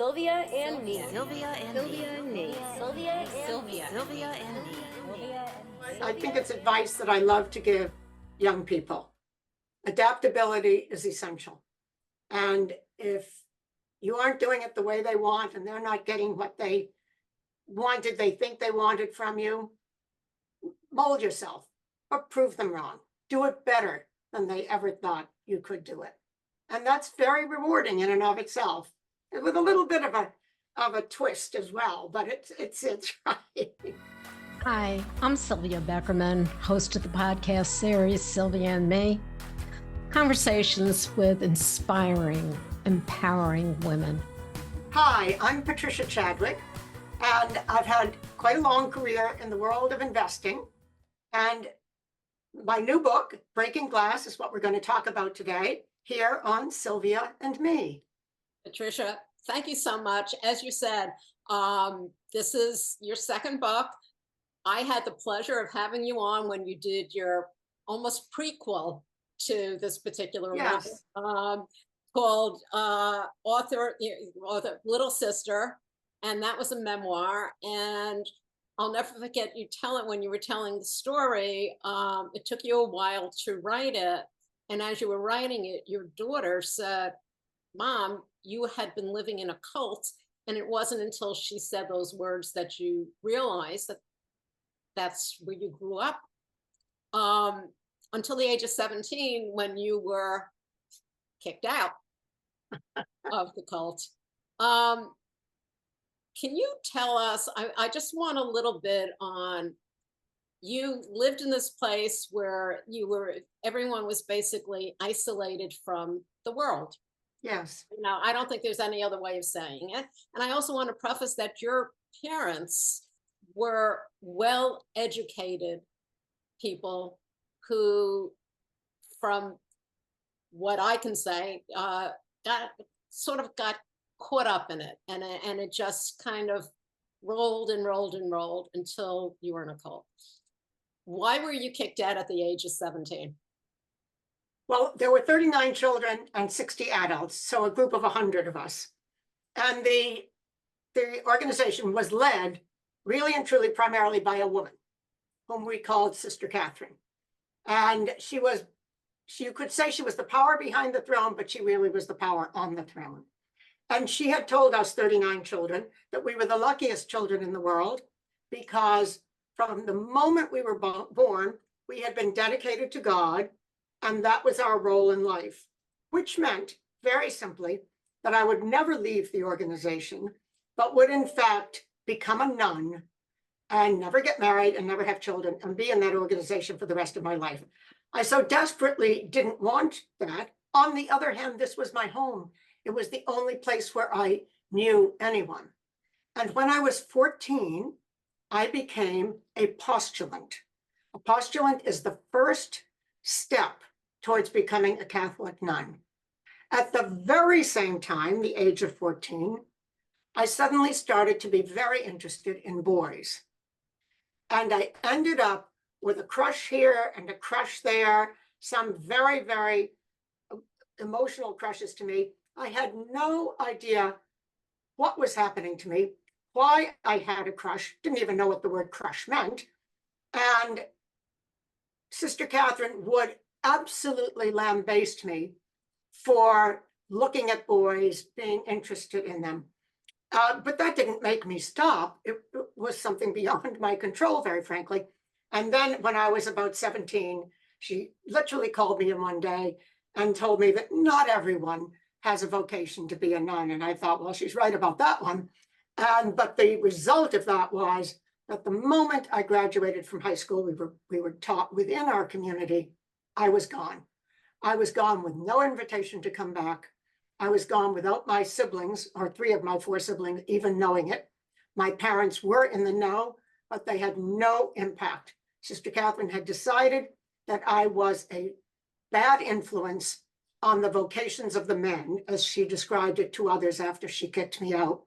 Sylvia and me. Sylvia and Sylvia and me. Sylvia and Sylvia and me. I think it's advice that I love to give young people. Adaptability is essential. And if you aren't doing it the way they want and they're not getting what they wanted, they think they wanted from you, mold yourself or prove them wrong. Do it better than they ever thought you could do it. And that's very rewarding in and of itself, with a little bit of a twist as well, but it's right. Hi, I'm Sylvia Beckerman, host of the podcast series Sylvia and Me. Conversations with inspiring, empowering women. Hi, I'm Patricia Chadwick, and I've had quite a long career in the world of investing. And my new book, Breaking Glass, is what we're going to talk about today here on Sylvia and Me. Patricia, thank you so much. As you said, this is your second book. I had the pleasure of having you on when you did your almost prequel to this particular Yes. book, called Author Little Sister, and that was a memoir. And I'll never forget you when you were telling the story. It took you a while to write it, and as you were writing it, your daughter said, "Mom, you had been living in a cult," and it wasn't until she said those words that you realized that that's where you grew up, until the age of 17, when you were kicked out of the cult. Can you tell us, I just want a little bit on, you lived in this place where everyone was basically isolated from the world. Yes. Now, I don't think there's any other way of saying it. And I also want to preface that your parents were well-educated people who, from what I can say, got caught up in it, and it just kind of rolled and rolled and rolled until you were in a cult. Why were you kicked out at the age of 17? Well, there were 39 children and 60 adults, so a group of 100 of us. And the organization was led really and truly primarily by a woman whom we called Sister Catherine. And you could say she was the power behind the throne, but she really was the power on the throne. And she had told us 39 children that we were the luckiest children in the world, because from the moment we were born, we had been dedicated to God, and that was our role in life, which meant, very simply, that I would never leave the organization, but would in fact become a nun and never get married and never have children and be in that organization for the rest of my life. I so desperately didn't want that. On the other hand, this was my home. It was the only place where I knew anyone. And when I was 14, I became a postulant. A postulant is the first step towards becoming a Catholic nun. At the very same time, the age of 14, I suddenly started to be very interested in boys. And I ended up with a crush here and a crush there, some very, very emotional crushes to me. I had no idea what was happening to me, why I had a crush, didn't even know what the word crush meant. And Sister Catherine would absolutely lambaste me for looking at boys, being interested in them. But that didn't make me stop. It was something beyond my control, very frankly. And then when I was about 17, she literally called me in one day and told me that not everyone has a vocation to be a nun. And I thought, well, she's right about that one. But the result of that was that the moment I graduated from high school, we were taught within our community, I was gone. I was gone with no invitation to come back. I was gone without my siblings, or 3 of my 4 siblings, even knowing it. My parents were in the know, but they had no impact. Sister Catherine had decided that I was a bad influence on the vocations of the men, as she described it to others after she kicked me out,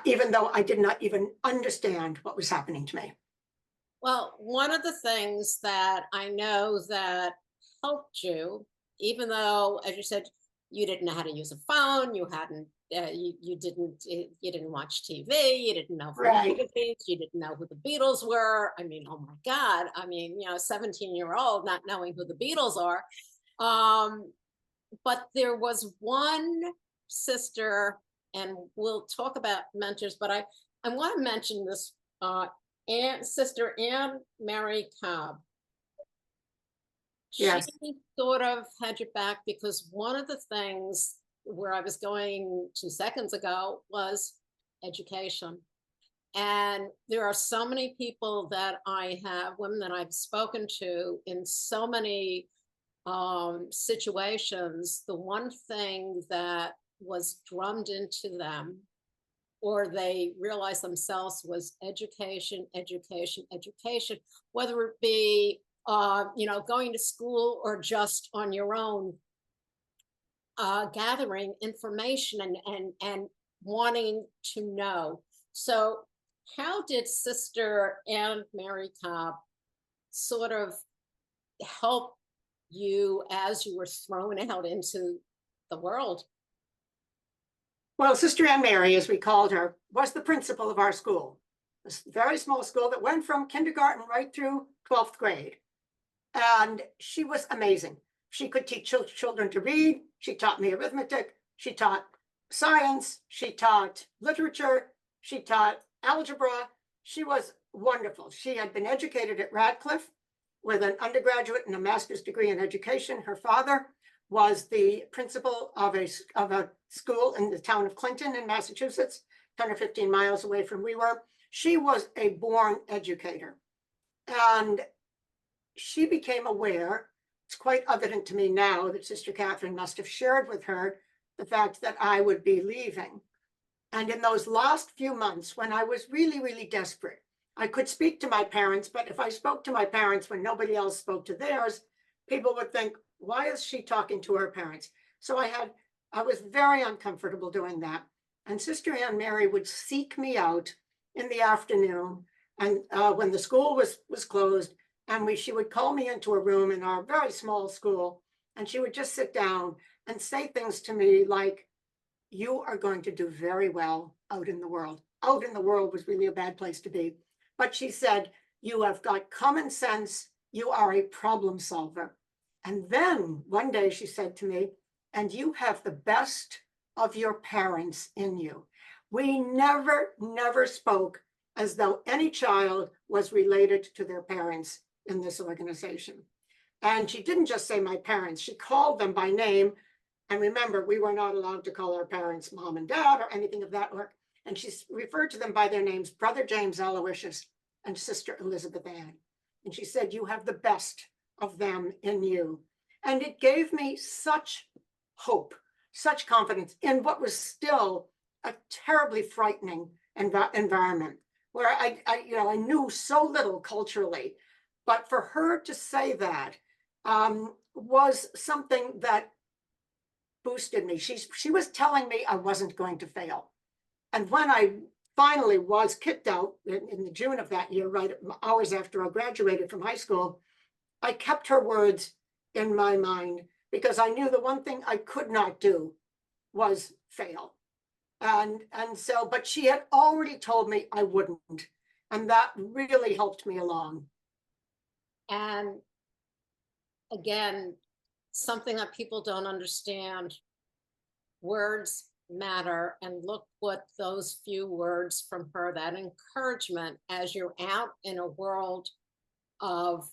even though I did not even understand what was happening to me. Well, one of the things that I know that helped you, even though, as you said, you didn't know how to use a phone, you hadn't you didn't watch TV, you didn't know from Right. magazines, you didn't know who the Beatles were. I mean, oh my God. I mean, 17-year-old not knowing who the Beatles are. But there was one sister, and we'll talk about mentors, but I want to mention this sister Anne Mary Cobb. Yes. She sort of had your back, because one of the things where I was going 2 seconds ago was education. And there are so many people that women that I've spoken to in so many situations. The one thing that was drummed into them, or they realized themselves, was education, education, education, whether it be going to school or just on your own, gathering information and wanting to know. So how did Sister Anne Mary Cobb sort of help you as you were thrown out into the world? Well, Sister Anne Mary, as we called her, was the principal of our school, this very small school that went from kindergarten right through 12th grade. And she was amazing. She could teach children to read. She taught me arithmetic. She taught science. She taught literature. She taught algebra. She was wonderful. She had been educated at Radcliffe with an undergraduate and a master's degree in education. Her father was the principal of a school in the town of Clinton in Massachusetts, 10 or 15 miles away from we were. She was a born educator. And she became aware, it's quite evident to me now that Sister Catherine must have shared with her the fact that I would be leaving. And in those last few months, when I was really, really desperate, I could speak to my parents, but if I spoke to my parents when nobody else spoke to theirs, people would think, why is she talking to her parents? So I was very uncomfortable doing that. And Sister Anne Mary would seek me out in the afternoon, and when the school was closed, and she would call me into a room in our very small school, and she would just sit down and say things to me like, you are going to do very well out in the world. Out in the world was really a bad place to be. But she said, you have got common sense. You are a problem solver. And then one day she said to me, and you have the best of your parents in you. We never spoke as though any child was related to their parents in this organization. And she didn't just say my parents, she called them by name. And remember, we were not allowed to call our parents mom and dad or anything of that sort. And she referred to them by their names, Brother James Aloysius and Sister Elizabeth Ann. And she said, you have the best of them in you. And it gave me such hope, such confidence in what was still a terribly frightening environment where I knew so little culturally. But for her to say that was something that boosted me. She was telling me I wasn't going to fail. And when I finally was kicked out in the June of that year, right hours after I graduated from high school, I kept her words in my mind because I knew the one thing I could not do was fail. And so, but she had already told me I wouldn't. And that really helped me along. And again, something that people don't understand, words matter. And look what those few words from her, that encouragement as you're out in a world of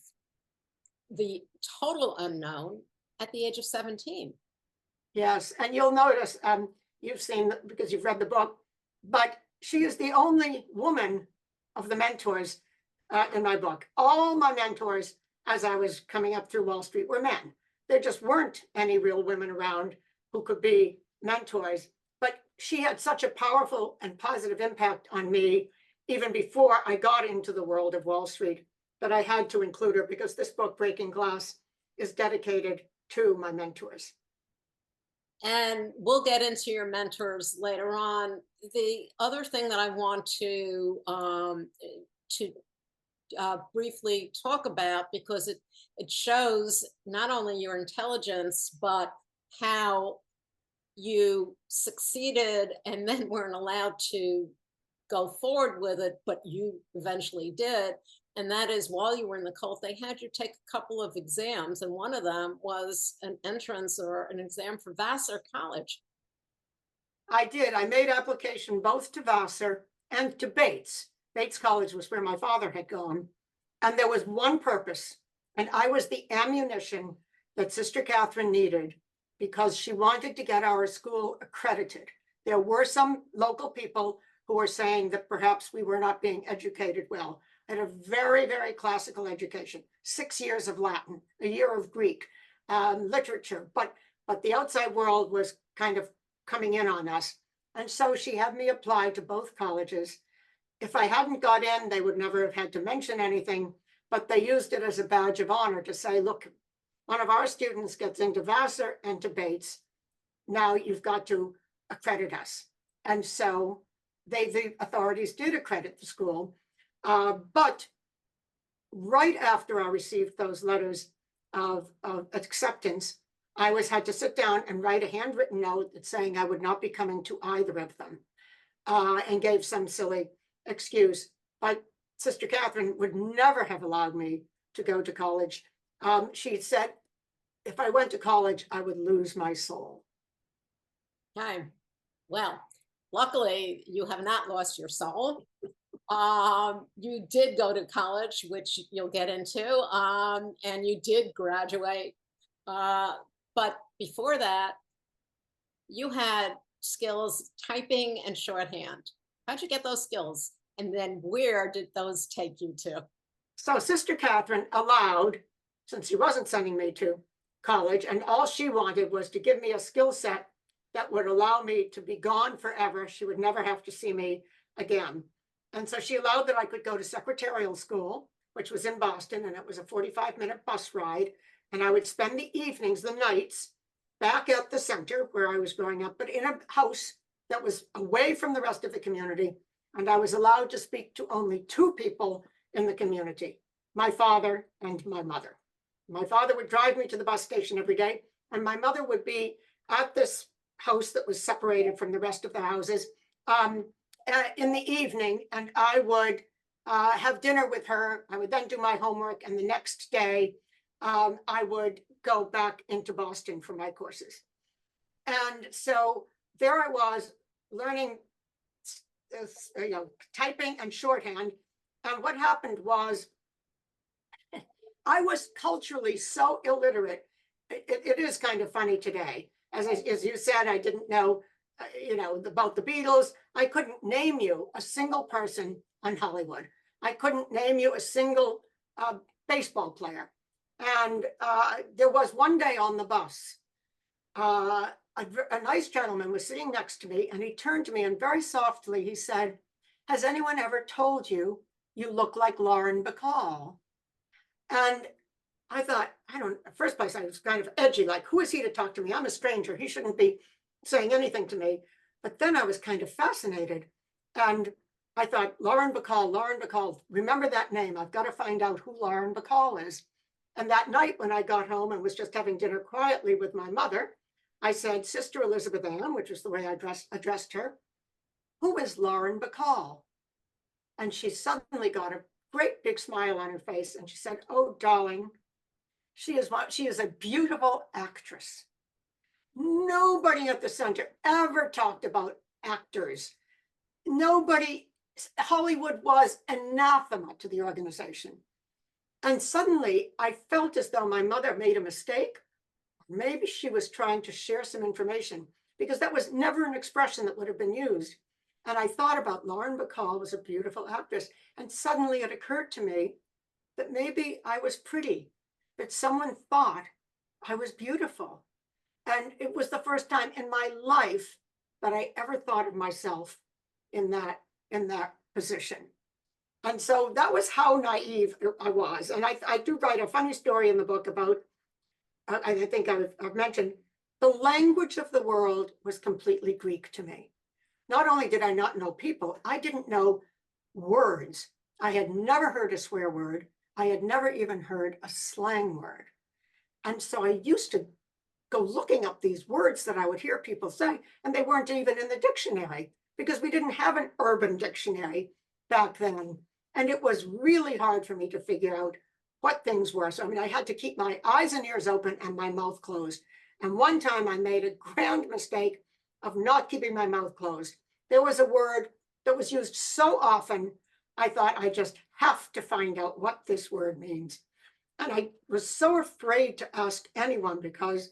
the total unknown at the age of 17. Yes, and you'll notice, you've seen, because you've read the book, but she is the only woman of the mentors in my book. All my mentors, as I was coming up through Wall Street, were men. There just weren't any real women around who could be mentors. But she had such a powerful and positive impact on me, even before I got into the world of Wall Street, that I had to include her because this book, Breaking Glass, is dedicated to my mentors. And we'll get into your mentors later on. The other thing that I want to briefly talk about, because it shows not only your intelligence, but how you succeeded and then weren't allowed to go forward with it, but you eventually did. And that is, while you were in the cult, they had you take a couple of exams, and one of them was an entrance or an exam for Vassar College. I did. I made application both to Vassar and to Bates. Bates College was where my father had gone. And there was one purpose, and I was the ammunition that Sister Catherine needed because she wanted to get our school accredited. There were some local people who were saying that perhaps we were not being educated well. I had a very, very classical education, 6 years of Latin, a year of Greek, literature, but the outside world was kind of coming in on us. And so she had me apply to both colleges. If I hadn't got in, they would never have had to mention anything, but they used it as a badge of honor to say, look, one of our students gets into Vassar and to Bates. Now you've got to accredit us. And so the authorities did accredit the school. But right after I received those letters of acceptance, I had to sit down and write a handwritten note that saying I would not be coming to either of them, and gave some silly excuse. But Sister Catherine would never have allowed me to go to college. She said, if I went to college, I would lose my soul. Okay. Well, luckily you have not lost your soul. You did go to college, which you'll get into, and you did graduate. But before that, you had skills typing and shorthand. How'd you get those skills? And then where did those take you to? So Sister Catherine allowed, since she wasn't sending me to college, and all she wanted was to give me a skill set that would allow me to be gone forever. She would never have to see me again. And so she allowed that I could go to secretarial school, which was in Boston, and it was a 45-minute bus ride. And I would spend the evenings, the nights, back at the center where I was growing up, but in a house that was away from the rest of the community. And I was allowed to speak to only two people in the community, my father and my mother. My father would drive me to the bus station every day, and my mother would be at this house that was separated from the rest of the houses in the evening, and I would have dinner with her. I would then do my homework, and the next day I would go back into Boston for my courses. And so there I was learning typing and shorthand. And what happened was I was culturally so illiterate. It is kind of funny today. As you said, I didn't know, about the Beatles. I couldn't name you a single person on Hollywood. I couldn't name you a single baseball player. And there was one day on the bus, a nice gentleman was sitting next to me, and he turned to me and very softly he said, "Has anyone ever told you you look like Lauren Bacall?" And I thought, first place I was kind of edgy, like, who is he to talk to me? I'm a stranger. He shouldn't be saying anything to me. But then I was kind of fascinated. And I thought, Lauren Bacall, remember that name. I've got to find out who Lauren Bacall is. And that night when I got home and was just having dinner quietly with my mother, I said, Sister Elizabeth Ann, which is the way I addressed her, who is Lauren Bacall? And she suddenly got a great big smile on her face. And she said, oh, darling, she is a beautiful actress. Nobody at the center ever talked about actors. Nobody, Hollywood was anathema to the organization. And suddenly I felt as though my mother made a mistake. Maybe she was trying to share some information, because that was never an expression that would have been used. And I thought about Lauren Bacall was a beautiful actress. And suddenly it occurred to me that maybe I was pretty, that someone thought I was beautiful. And it was the first time in my life that I ever thought of myself in that position. And so that was how naive I was. And I do write a funny story in the book about, I think I've mentioned, the language of the world was completely Greek to me. Not only did I not know people, I didn't know words. I had never heard a swear word. I had never even heard a slang word. And so I used to go looking up these words that I would hear people say, and they weren't even in the dictionary because we didn't have an urban dictionary back then. And it was really hard for me to figure out what things were. So, I mean, I had to keep my eyes and ears open and my mouth closed. And one time I made a grand mistake of not keeping my mouth closed. There was a word that was used so often, I thought I just have to find out what this word means. And I was so afraid to ask anyone because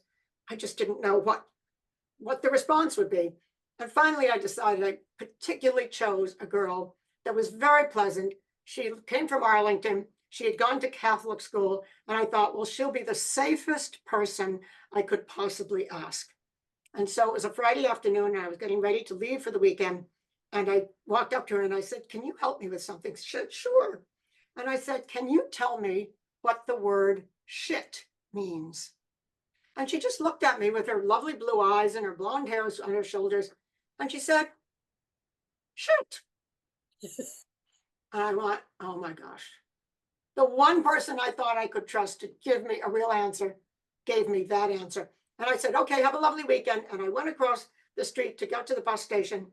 I just didn't know what the response would be. And finally, I decided I particularly chose a girl that was very pleasant. She came from Arlington. She had gone to Catholic school. And I thought, well, she'll be the safest person I could possibly ask. And so it was a Friday afternoon, and I was getting ready to leave for the weekend. And I walked up to her and I said, can you help me with something? She said, sure. And I said, can you tell me what the word shit means? And she just looked at me with her lovely blue eyes and her blonde hair on her shoulders. And she said, shit. And I went, oh my gosh. The one person I thought I could trust to give me a real answer gave me that answer. And I said, okay, have a lovely weekend. And I went across the street to go to the bus station.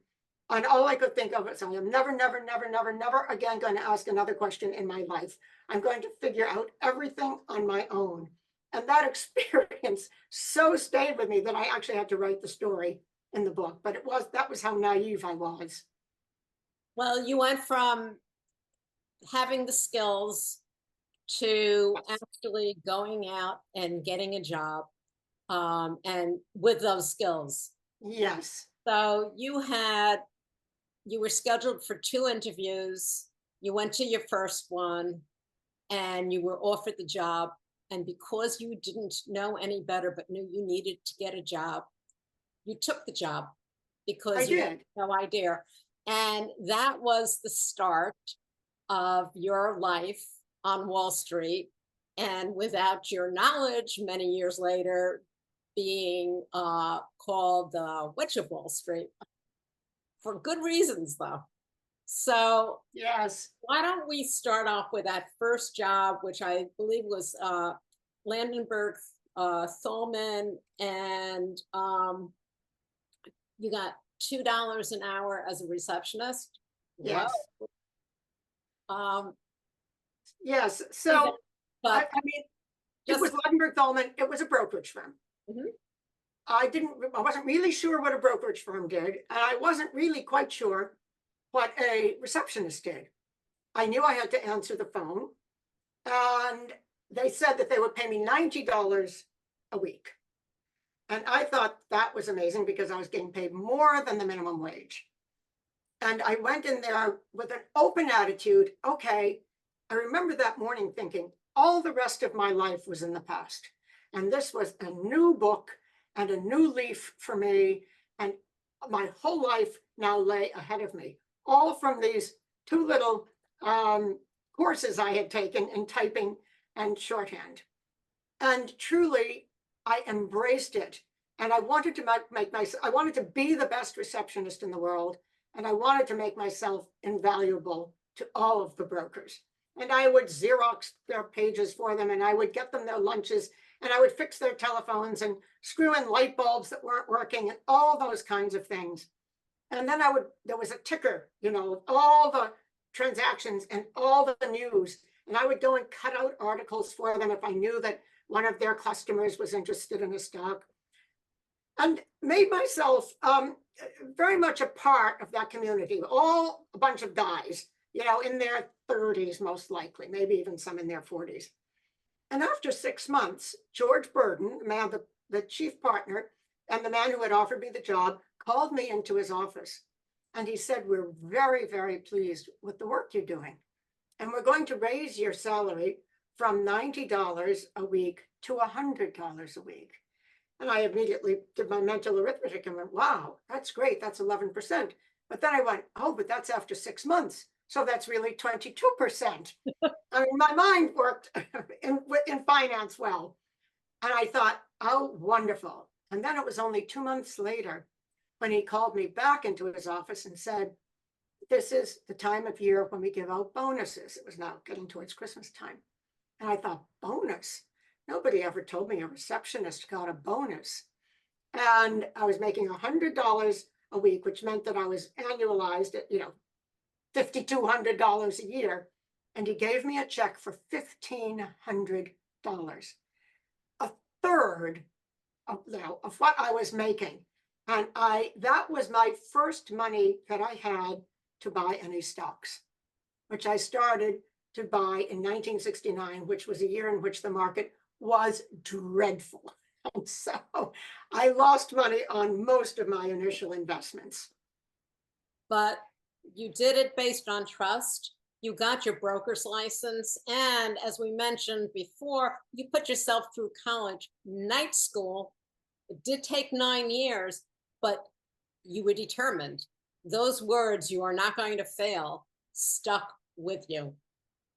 And all I could think of is, I am never again going to ask another question in my life. I'm going to figure out everything on my own. And that experience so stayed with me that I actually had to write the story in the book. But that was how naive I was. Well, you went from having the skills to actually going out and getting a job, and with those skills. Yes. So you were scheduled for 2 interviews. You went to your first one and you were offered the job. And because you didn't know any better, but knew you needed to get a job, you took the job because you had no idea. And that was the start of your life on Wall Street. And without your knowledge, many years later, being called the Witch of Wall Street, for good reasons, though. So yes, why don't we start off with that first job, which I believe was Landenberg Tholman, and you got $2 an hour as a receptionist. yes. Wow. Yes. So, but I mean, it was Landenberg Tholman. It was a brokerage firm. Mhm. I wasn't really sure what a brokerage firm did, and I wasn't really quite sure what a receptionist did. I knew I had to answer the phone, and they said that they would pay me $90 a week. And I thought that was amazing because I was getting paid more than the minimum wage. And I went in there with an open attitude. Okay, I remember that morning thinking all the rest of my life was in the past. And this was a new book and a new leaf for me. And my whole life now lay ahead of me, all from these 2 little courses I had taken in typing and shorthand. And truly, I embraced it. And I wanted to I wanted to be the best receptionist in the world. And I wanted to make myself invaluable to all of the brokers. And I would Xerox their pages for them, and I would get them their lunches, and I would fix their telephones and screw in light bulbs that weren't working and all those kinds of things. And then there was a ticker, all the transactions and all the news. And I would go and cut out articles for them if I knew that one of their customers was interested in a stock. And made myself very much a part of that community, all a bunch of guys, in their 30s, most likely, maybe even some in their 40s. And after 6 months, George Burden, the chief partner, and the man who had offered me the job, called me into his office. And he said, we're very, very pleased with the work you're doing. And we're going to raise your salary from $90 a week to $100 a week. And I immediately did my mental arithmetic and went, wow, that's great. That's 11%. But then I went, oh, but that's after 6 months. So that's really 22%. I mean, my mind worked in finance well. And I thought, oh, wonderful. And then it was only 2 months later when he called me back into his office and said, this is the time of year when we give out bonuses. It was now getting towards Christmas time. And I thought, bonus? nobody ever told me a receptionist got a bonus. And I was making $100 a week, which meant that I was annualized at, $5,200 a year. And he gave me a check for $1,500, a third of what I was making. And that was my first money that I had to buy any stocks, which I started to buy in 1969, which was a year in which the market was dreadful. And so I lost money on most of my initial investments. But you did it based on trust. You got your broker's license. And as we mentioned before, you put yourself through college, night school. It did take 9 years, but you were determined. Those words, "you are not going to fail," stuck with you.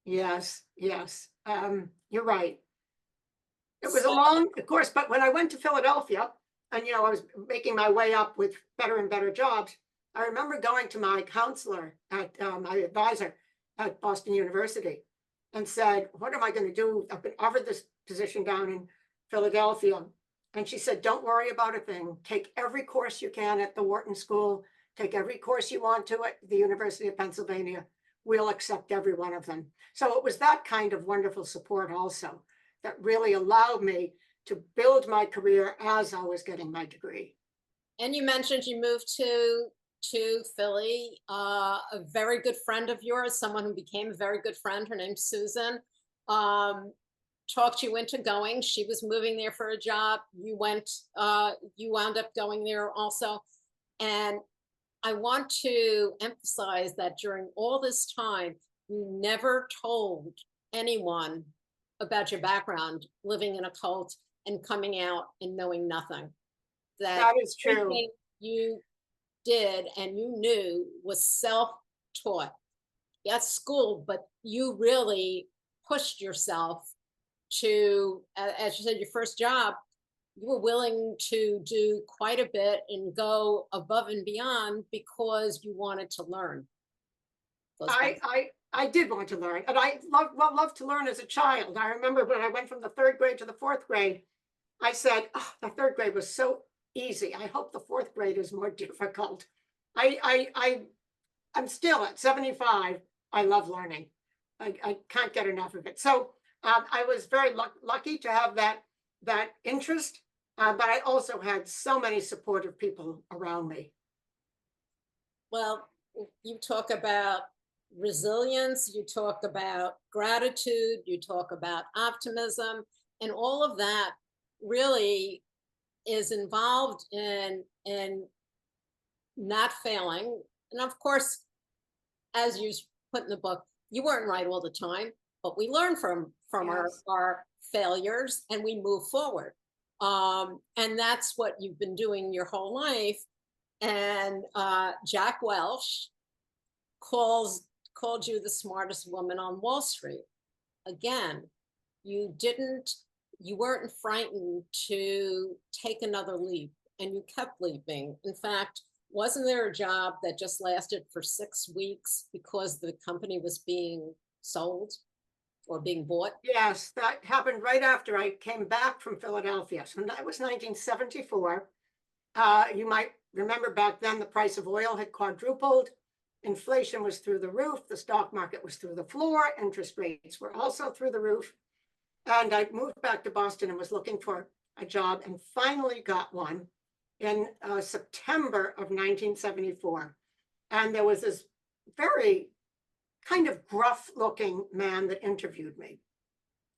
Yes, yes. You're right. It was a long course, but when I went to Philadelphia and, I was making my way up with better and better jobs, I remember going to my counselor my advisor at Boston University and said, "What am I going to do? I've been offered this position down in Philadelphia." And she said, "Don't worry about a thing. Take every course you can at the Wharton School. Take every course you want to at the University of Pennsylvania. We'll accept every one of them." So it was that kind of wonderful support also that really allowed me to build my career as I was getting my degree. And you mentioned you moved to Philly. A very good friend of yours, someone who became a very good friend, her name's Susan, talked you into going. She was moving there for a job. You wound up going there also. And I want to emphasize that during all this time, you never told anyone about your background, living in a cult and coming out and knowing nothing. That is true. Everything you did and you knew was self-taught. Yes, school, but you really pushed yourself to, as you said, your first job, you were willing to do quite a bit and go above and beyond because you wanted to learn. I did want to learn, and I loved to learn as a child. I remember when I went from the third grade to the fourth grade, I said, "Oh, the third grade was so easy. I hope the fourth grade is more difficult." I'm still at 75. I love learning. I can't get enough of it. So I was very lucky to have that interest, but I also had so many supportive people around me. Well, you talk about resilience, you talk about gratitude, you talk about optimism, and all of that really is involved in not failing. And of course, as you put in the book, you weren't right all the time, but we learn from Yes. our failures and we move forward. And that's what you've been doing your whole life. And Jack Welch called you the smartest woman on Wall Street. Again, you weren't frightened to take another leap, and you kept leaping. In fact, wasn't there a job that just lasted for 6 weeks because the company was being sold or being bought? Yes, that happened right after I came back from Philadelphia. So that was 1974. You might remember back then the price of oil had quadrupled. Inflation was through the roof. The stock market was through the floor. Interest rates were also through the roof. And I moved back to Boston and was looking for a job and finally got one in September of 1974. And there was this very kind of gruff looking man that interviewed me.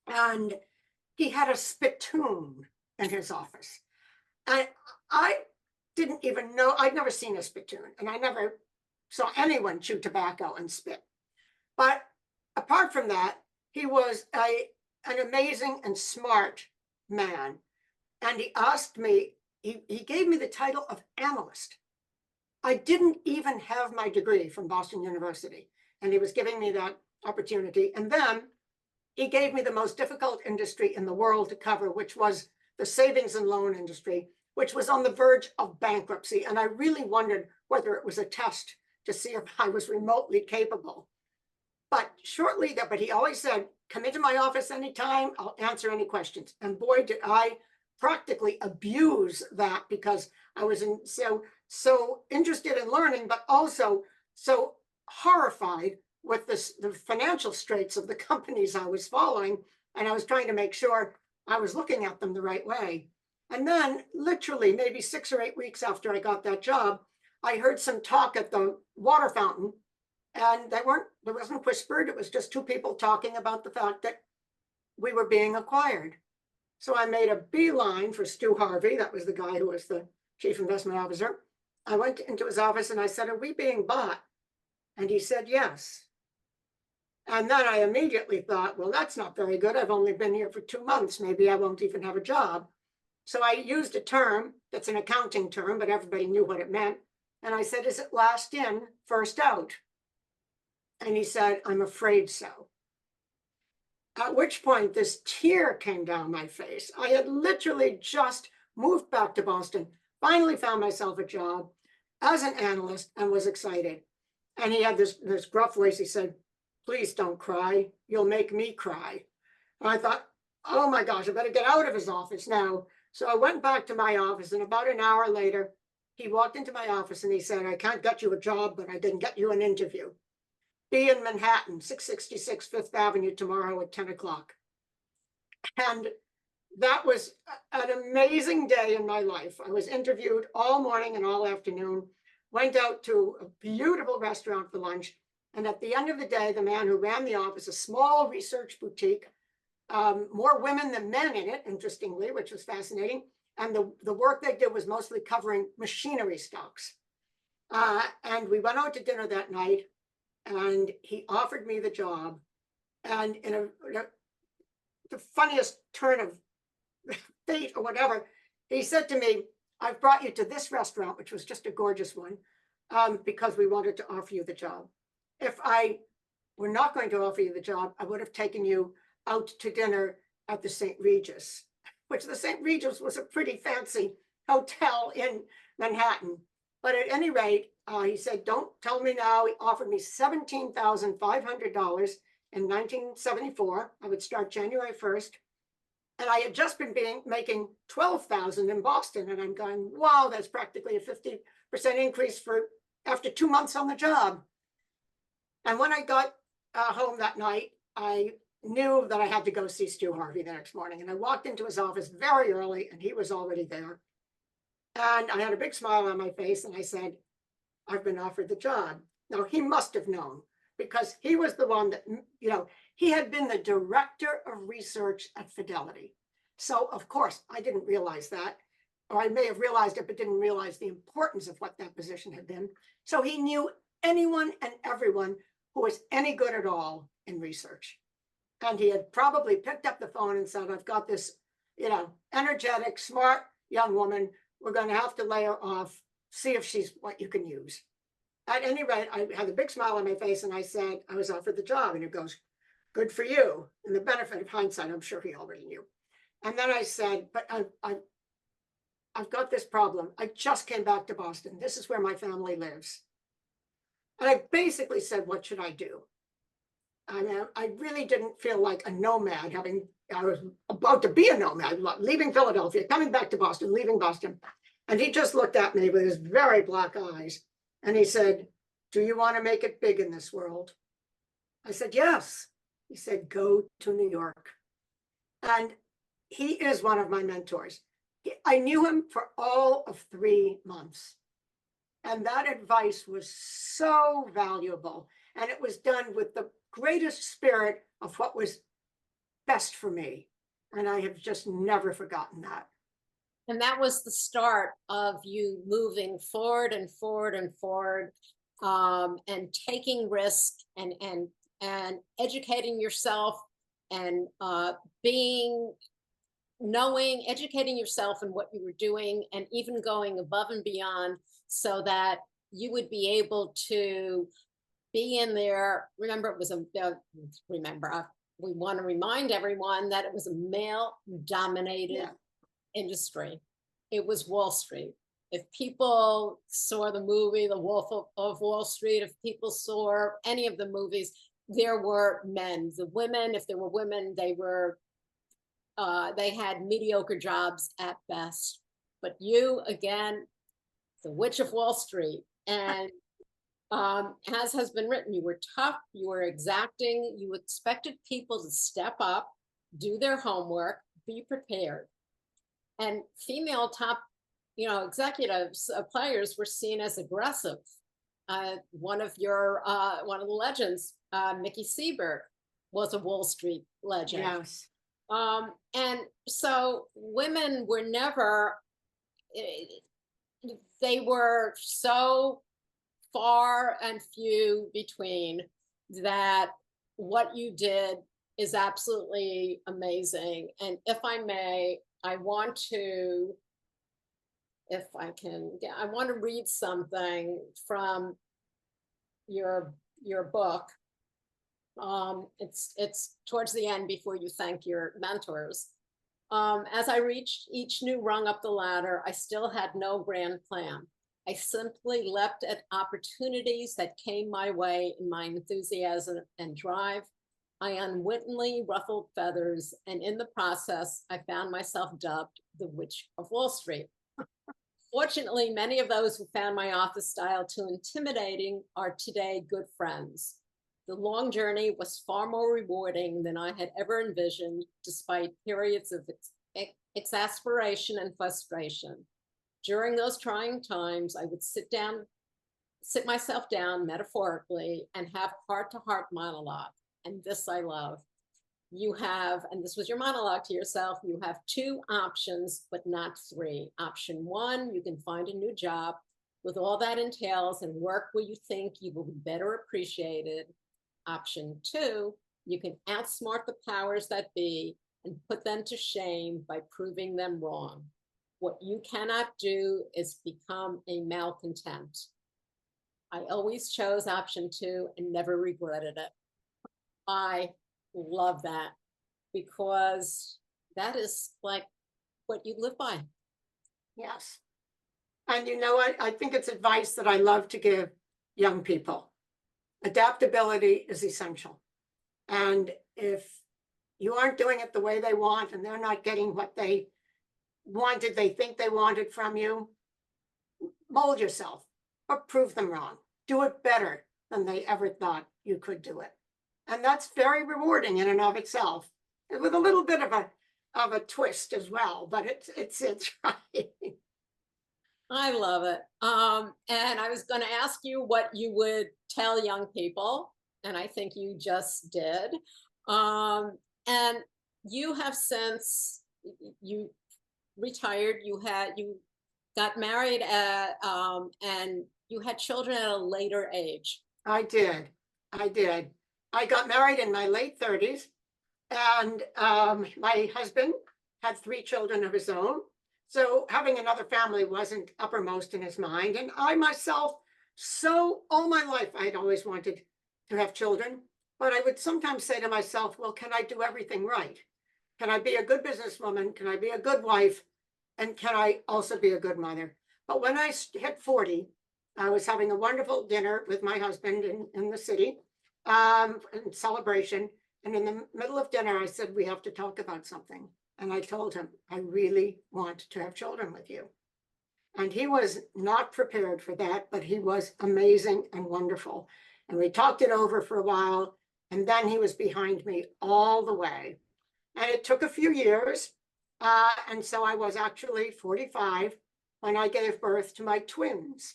And he had a spittoon in his office. And I didn't even know, I'd never seen a spittoon, and I never saw anyone chew tobacco and spit. But apart from that, he was an amazing and smart man. And he asked me, he gave me the title of analyst. I didn't even have my degree from Boston University, and he was giving me that opportunity. And then he gave me the most difficult industry in the world to cover, which was the savings and loan industry, which was on the verge of bankruptcy. And I really wondered whether it was a test to see if I was remotely capable. But shortly that, but he always said, come into my office anytime, I'll answer any questions. And boy, did I practically abuse that, because I was so interested in learning, but also so horrified with the financial straits of the companies I was following. And I was trying to make sure I was looking at them the right way. And then literally maybe 6 or 8 weeks after I got that job, I heard some talk at the water fountain, and there wasn't whispered. It was just two people talking about the fact that we were being acquired. So I made a beeline for Stu Harvey. That was the guy who was the chief investment officer. I went into his office and I said, are we being bought? And he said, yes. And then I immediately thought, well, that's not very good. I've only been here for 2 months. Maybe I won't even have a job. So I used a term that's an accounting term, but everybody knew what it meant. And I said, is it last in, first out? And he said, I'm afraid so. At which point this tear came down my face. I had literally just moved back to Boston, finally found myself a job as an analyst, and was excited. And he had this gruff voice. He said, please don't cry. You'll make me cry. And I thought, oh my gosh, I better get out of his office now. So I went back to my office, and about an hour later, he walked into my office and he said, I can't get you a job, but I can get you an interview. Be in Manhattan, 666 Fifth Avenue tomorrow at 10 o'clock. And that was an amazing day in my life. I was interviewed all morning and all afternoon, went out to a beautiful restaurant for lunch. And at the end of the day, the man who ran the office, a small research boutique, more women than men in it, interestingly, which was fascinating. And the work they did was mostly covering machinery stocks. And we went out to dinner that night, and he offered me the job. And in the funniest turn of fate or whatever, he said to me, I've brought you to this restaurant, which was just a gorgeous one, because we wanted to offer you the job. If I were not going to offer you the job, I would have taken you out to dinner at the St. Regis, which the St. Regis was a pretty fancy hotel in Manhattan. But at any rate, he said, don't tell me now. He offered me $17,500 in 1974. I would start January 1st. And I had just been making $12,000 in Boston. And I'm going, wow, that's practically a 50% increase after 2 months on the job. And when I got home that night, I knew that I had to go see Stu Harvey the next morning. And I walked into his office very early, and he was already there. And I had a big smile on my face, and I said, I've been offered the job. Now, he must have known, because he was the one that, he had been the director of research at Fidelity. So, of course, I didn't realize that, or I may have realized it, but didn't realize the importance of what that position had been. So he knew anyone and everyone who was any good at all in research. And he had probably picked up the phone and said, I've got this, energetic, smart young woman. We're going to have to lay her off, see if she's what you can use. At any rate, I had a big smile on my face, and I said, I was offered the job. And he goes, good for you. And the benefit of hindsight, I'm sure he already knew. And then I said, but I've got this problem. I just came back to Boston. This is where my family lives. And I basically said, what should I do? I mean, I really didn't feel like a nomad, I was about to be a nomad, leaving Philadelphia, coming back to Boston, leaving Boston. And he just looked at me with his very black eyes. And he said, do you want to make it big in this world? I said, yes. He said, go to New York. And he is one of my mentors. I knew him for all of 3 months. And that advice was so valuable. And it was done with the greatest spirit of what was best for me. And I have just never forgotten that. And that was the start of you moving forward and forward and forward, and taking risk and educating yourself, and educating yourself in what you were doing, and even going above and beyond so that you would be able to be in there. Remember, it was we want to remind everyone that it was a male-dominated industry. It was Wall Street. If people saw the movie The Wolf of Wall Street, if people saw any of the movies, there were men. The women, if there were women, they had mediocre jobs at best. But you, again, the Witch of Wall Street, and as has been written, you were tough, you were exacting, you expected people to step up, do their homework, be prepared. And female top, executives, players were seen as aggressive. One of the legends, Mickey Seaberg, was a Wall Street legend. Yes. And so women were never, they were so far and few between that what you did is absolutely amazing. And if I may, I want to read something from your book. It's towards the end before you thank your mentors. As I reached each new rung up the ladder, I still had no grand plan. I simply leapt at opportunities that came my way in my enthusiasm and drive. I unwittingly ruffled feathers, and in the process, I found myself dubbed the Witch of Wall Street. Fortunately, many of those who found my office style too intimidating are today good friends. The long journey was far more rewarding than I had ever envisioned, despite periods of exasperation and frustration. During those trying times, I would sit myself down metaphorically and have heart-to-heart monologue. And this I love. You have, and this was your monologue to yourself, you have two options, but not three. Option one, you can find a new job with all that entails and work where you think you will be better appreciated. Option two, you can outsmart the powers that be and put them to shame by proving them wrong. What you cannot do is become a malcontent. I always chose option two and never regretted it. I love that because that is like what you live by. Yes. And you know what? I think it's advice that I love to give young people. Adaptability is essential. And if you aren't doing it the way they want and they're not getting what they think they wanted from you, mold yourself or prove them wrong. Do it better than they ever thought you could do it. And that's very rewarding in and of itself, with a little bit of a twist as well, but it's right. I love it. And I was going to ask you what you would tell young people, and I think you just did. And you have since you retired, you got married and you had children at a later age. I did. I got married in my late 30s, and my husband had 3 children of his own. So having another family wasn't uppermost in his mind. And I myself, so all my life, I'd always wanted to have children. But I would sometimes say to myself, well, can I do everything right? Can I be a good businesswoman? Can I be a good wife? And can I also be a good mother? But when I hit 40, I was having a wonderful dinner with my husband in the city, in celebration. And in the middle of dinner, I said, we have to talk about something. And I told him, I really want to have children with you. And he was not prepared for that, but he was amazing and wonderful. And we talked it over for a while. And then he was behind me all the way. And it took a few years. And so I was actually 45 when I gave birth to my twins.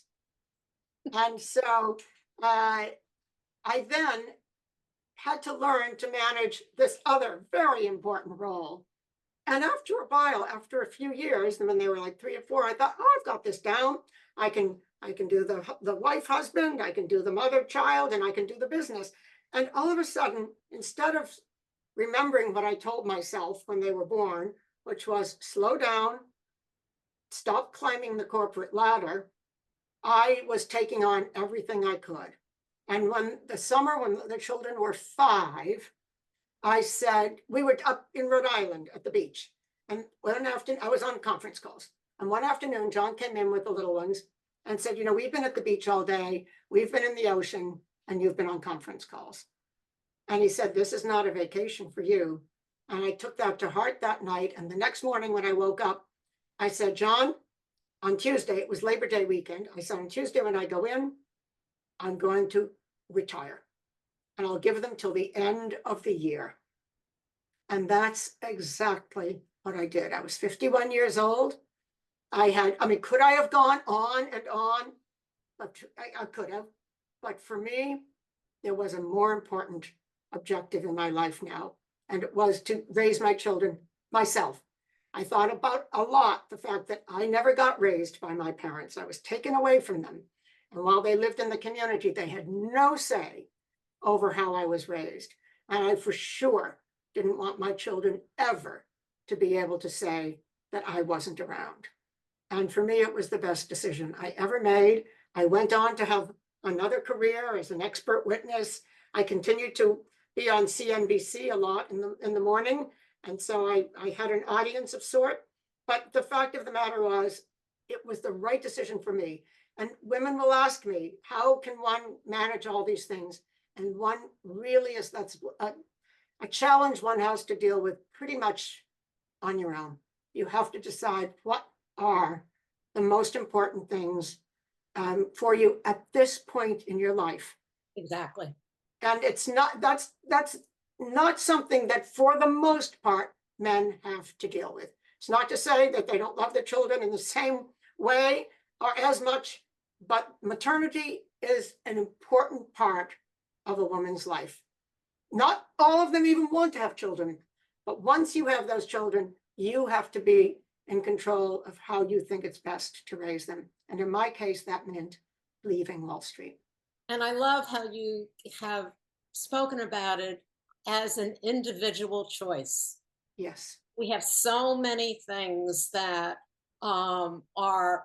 And so I then had to learn to manage this other very important role. And after a while, after a few years, and when they were like 3 or 4, I thought, oh, I've got this down. I can do the wife, husband, I can do the mother, child, and I can do the business. And all of a sudden, instead of remembering what I told myself when they were born, which was slow down, stop climbing the corporate ladder, I was taking on everything I could. And when the children were 5, I said, we were up in Rhode Island at the beach. And one afternoon, I was on conference calls. And one afternoon, John came in with the little ones and said, we've been at the beach all day. We've been in the ocean and you've been on conference calls. And he said, this is not a vacation for you. And I took that to heart that night. And the next morning when I woke up, I said, John, on Tuesday, it was Labor Day weekend. I said, on Tuesday when I go in, I'm going to retire. And I'll give them till the end of the year. And that's exactly what I did. I was 51 years old. Could I have gone on and on? But I could have. But for me, there was a more important objective in my life now, and it was to raise my children myself. I thought about a lot the fact that I never got raised by my parents. I was taken away from them. And while they lived in the community, they had no say over how I was raised. And I for sure didn't want my children ever to be able to say that I wasn't around. And for me, it was the best decision I ever made. I went on to have another career as an expert witness. I continued to be on CNBC a lot in the morning. And so I had an audience of sort. But the fact of the matter was, it was the right decision for me. And women will ask me, how can one manage all these things? And one really that's a challenge one has to deal with pretty much on your own. You have to decide what are the most important things for you at this point in your life. Exactly. And it's not, that's not something that for the most part, men have to deal with. It's not to say that they don't love their children in the same way or as much, but maternity is an important part of a woman's life. Not all of them even want to have children, but once you have those children, you have to be in control of how you think it's best to raise them. And in my case, that meant leaving Wall Street. And I love how you have spoken about it as an individual choice. Yes. We have so many things that are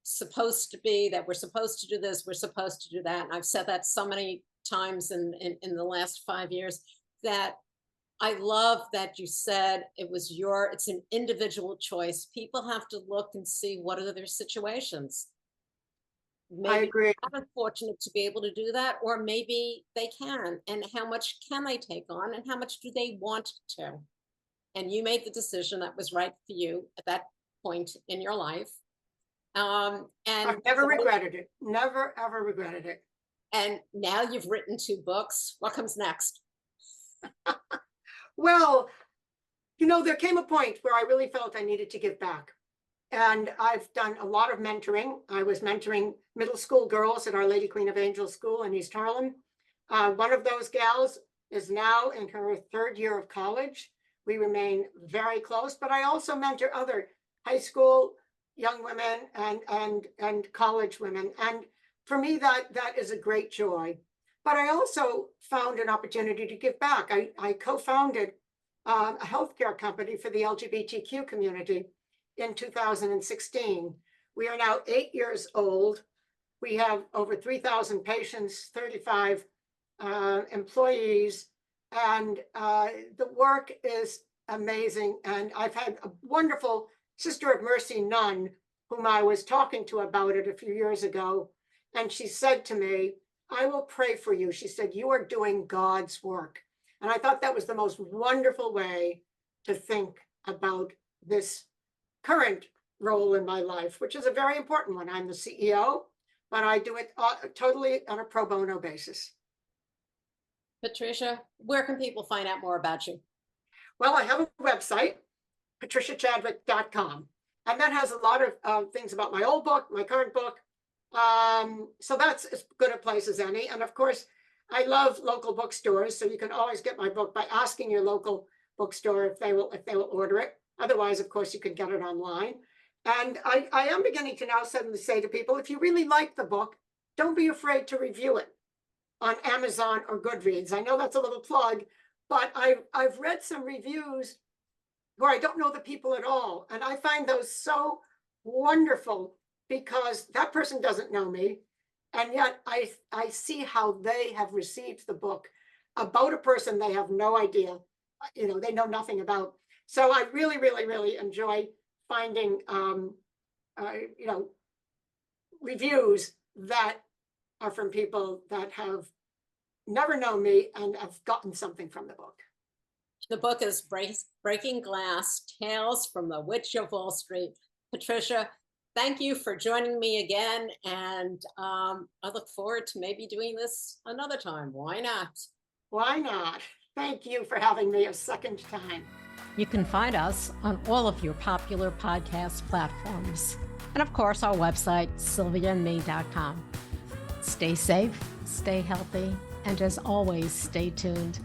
supposed to be, that we're supposed to do this, we're supposed to do that. And I've said that so many times in the last 5 years, that I love that you said it's an individual choice. People have to look and see what are their situations. Maybe I agree. they're not fortunate to be able to do that, or maybe they can. And how much can they take on, and how much do they want to? And you made the decision that was right for you at that point in your life. And I've never regretted it. Never, ever regretted it. And now you've written 2 books. What comes next? Well, there came a point where I really felt I needed to give back. And I've done a lot of mentoring. I was mentoring middle school girls at Our Lady Queen of Angels School in East Harlem. One of those gals is now in her 3rd year of college. We remain very close, but I also mentor other high school young women and college women. And for me, that is a great joy. But I also found an opportunity to give back. I co-founded a healthcare company for the LGBTQ community in 2016. We are now 8 years old. We have over 3,000 patients, 35 employees, and the work is amazing. And I've had a wonderful Sister of Mercy nun whom I was talking to about it a few years ago. And she said to me, I will pray for you. She said, you are doing God's work. And I thought that was the most wonderful way to think about this current role in my life, which is a very important one. I'm the CEO, but I do it totally on a pro bono basis. Patricia, where can people find out more about you? Well, I have a website, patriciachadwick.com, and that has a lot of things about my old book, my current book. So that's as good a place as any. And of course, I love local bookstores, so you can always get my book by asking your local bookstore if they will order it. Otherwise, of course, you can get it online. And I am beginning to now suddenly say to people, if you really like the book, don't be afraid to review it on Amazon or Goodreads. I know that's a little plug, but I've read some reviews where I don't know the people at all. And I find those so wonderful because that person doesn't know me. And yet I see how they have received the book about a person they have no idea, they know nothing about. So I really, really, really enjoy finding, reviews that are from people that have never known me and have gotten something from the book. The book is Breaking Glass, Tales from the Witch of Wall Street. Patricia, thank you for joining me again. And I look forward to maybe doing this another time. Why not? Why not? Thank you for having me a second time. You can find us on all of your popular podcast platforms. And of course, our website, sylviaandme.com. Stay safe, stay healthy, and as always, stay tuned.